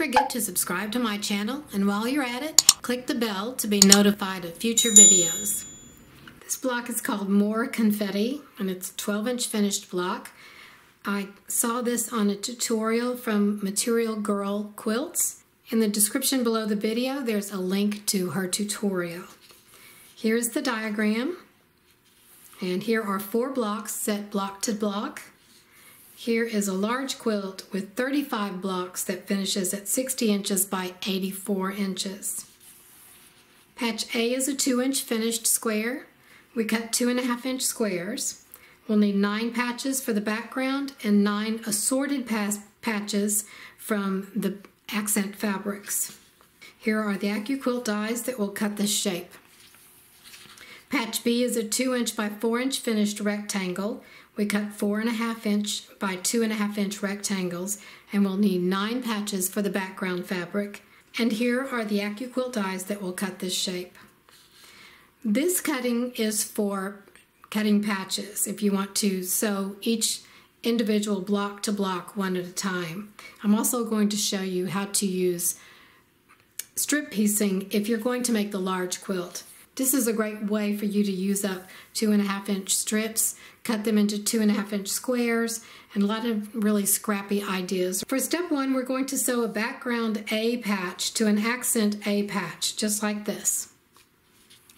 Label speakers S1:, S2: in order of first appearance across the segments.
S1: forget to subscribe to my channel, and while you're at it, click the bell to be notified of future videos. This block is called More Confetti, and it's a 12-inch finished block. I saw this on a tutorial from Material Girl Quilts. In the description below the video, there's a link to her tutorial. Here's the diagram, and here are 4 blocks set block to block. Here is a large quilt with 35 blocks that finishes at 60 inches by 84 inches. Patch A is a 2-inch finished square. We cut 2.5-inch squares. We'll need 9 patches for the background and 9 assorted patches from the accent fabrics. Here are the AccuQuilt dies that will cut this shape. Patch B is a 2-inch by 4-inch finished rectangle. We cut 4.5-inch by 2.5-inch rectangles, and we'll need 9 patches for the background fabric. And here are the AccuQuilt dies that will cut this shape. This cutting is for cutting patches if you want to sew each individual block to block one at a time. I'm also going to show you how to use strip piecing if you're going to make the large quilt. This is a great way for you to use up 2.5-inch strips, cut them into 2.5-inch squares, and a lot of really scrappy ideas. For step 1, we're going to sew a background A patch to an accent A patch, just like this.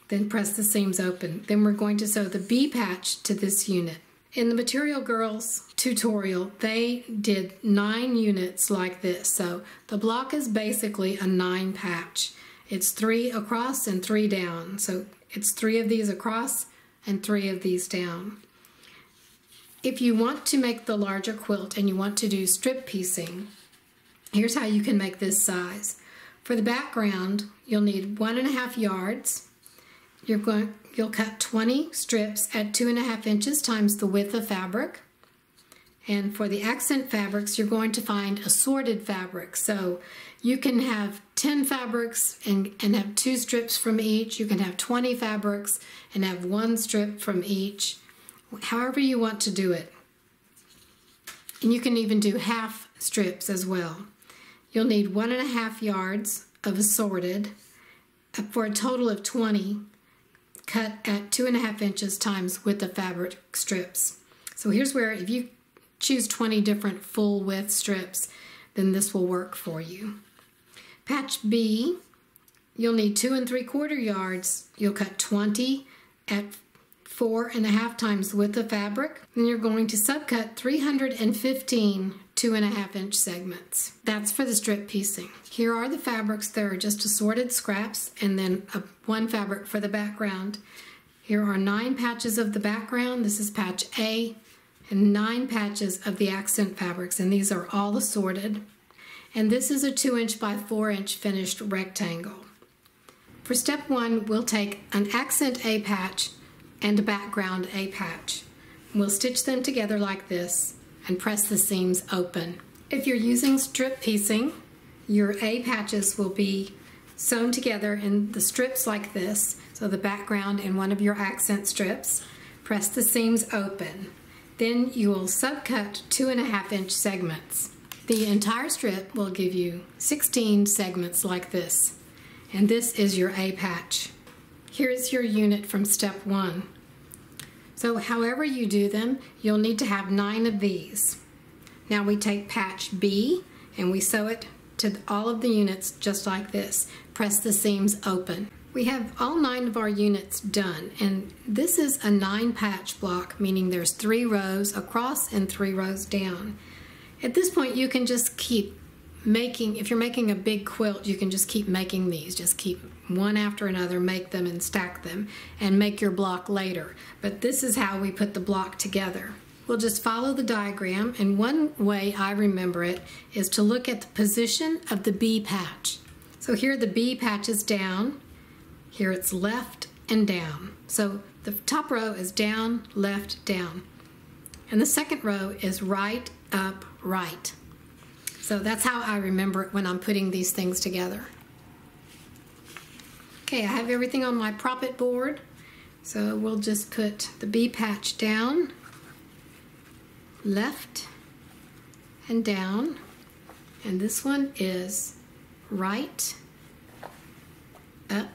S1: Then press the seams open. Then we're going to sew the B patch to this unit. In the Material Girls tutorial, they did 9 units like this. So the block is basically a 9 patch. It's 3 across and 3 down. So it's 3 of these across and 3 of these down. If you want to make the larger quilt and you want to do strip piecing, here's how you can make this size. For the background, you'll need 1.5 yards. You'll cut 20 strips at 2.5 inches times the width of fabric. And for the accent fabrics, you're going to find assorted fabrics. So you can have 10 fabrics and have 2 strips from each. You can have 20 fabrics and have 1 strip from each. However you want to do it. And you can even do half strips as well. You'll need 1.5 yards of assorted for a total of 20 cut at 2.5 inches times width of fabric strips. So here's where if you choose 20 different full width strips, then this will work for you. Patch B, you'll need 2 3/4 yards. You'll cut 20 at 4.5 times the width of fabric. Then you're going to subcut 315 2.5-inch segments. That's for the strip piecing. Here are the fabrics that are just assorted scraps and then 1 fabric for the background. Here are 9 patches of the background. This is patch A, and 9 patches of the accent fabrics, and these are all assorted. And this is a 2-inch by 4-inch finished rectangle. For step 1, we'll take an accent A patch and a background A patch. We'll stitch them together like this and press the seams open. If you're using strip piecing, your A patches will be sewn together in the strips like this, so the background and one of your accent strips. Press the seams open. Then you will subcut 2.5-inch segments. The entire strip will give you 16 segments like this, and this is your A patch. Here's your unit from step 1. So however you do them, you'll need to have 9 of these. Now we take patch B and we sew it to all of the units just like this. Press the seams open. We have all 9 of our units done, and this is a 9-patch block, meaning there's 3 rows across and 3 rows down. At this point you can just keep making, if you're making a big quilt, you can just keep making these. Just keep one after another, make them and stack them, and make your block later. But this is how we put the block together. We'll just follow the diagram, and one way I remember it is to look at the position of the B patch. So here the B patch is down, here it's left and down. So the top row is down, left, down. And the second row is right, up, right. So that's how I remember it when I'm putting these things together. Okay, I have everything on my Prop-It board. So we'll just put the B patch down, left and down, and this one is right, up,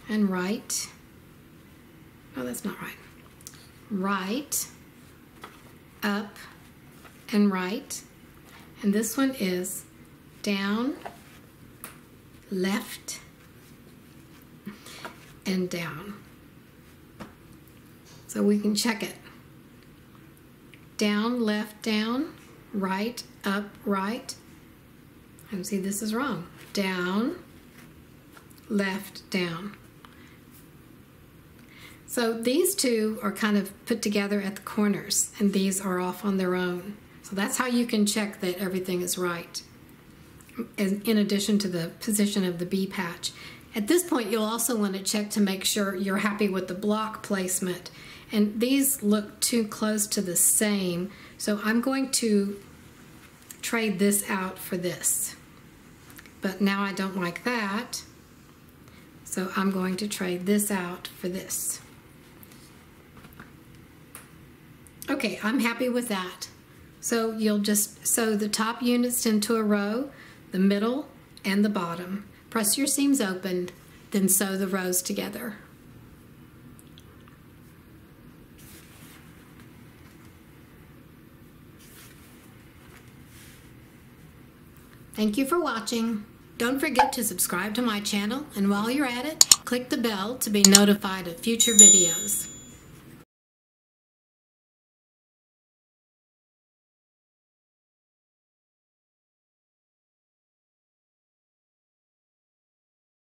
S1: and right. Oh, that's not right. Right, up, and right. And this one is down, left, and down. So we can check it. Down, left, down, right, up, right. And see, this is wrong. Down, left, down. So these two are kind of put together at the corners, and these are off on their own. So that's how you can check that everything is right, in addition to the position of the bee patch. At this point, you'll also want to check to make sure you're happy with the block placement. And these look too close to the same, so I'm going to trade this out for this. But now I don't like that, so I'm going to trade this out for this. Okay, I'm happy with that. So you'll just sew the top units into a row, the middle, and the bottom. Press your seams open, then sew the rows together. Thank you for watching. Don't forget to subscribe to my channel, and while you're at it, click the bell to be notified of future videos.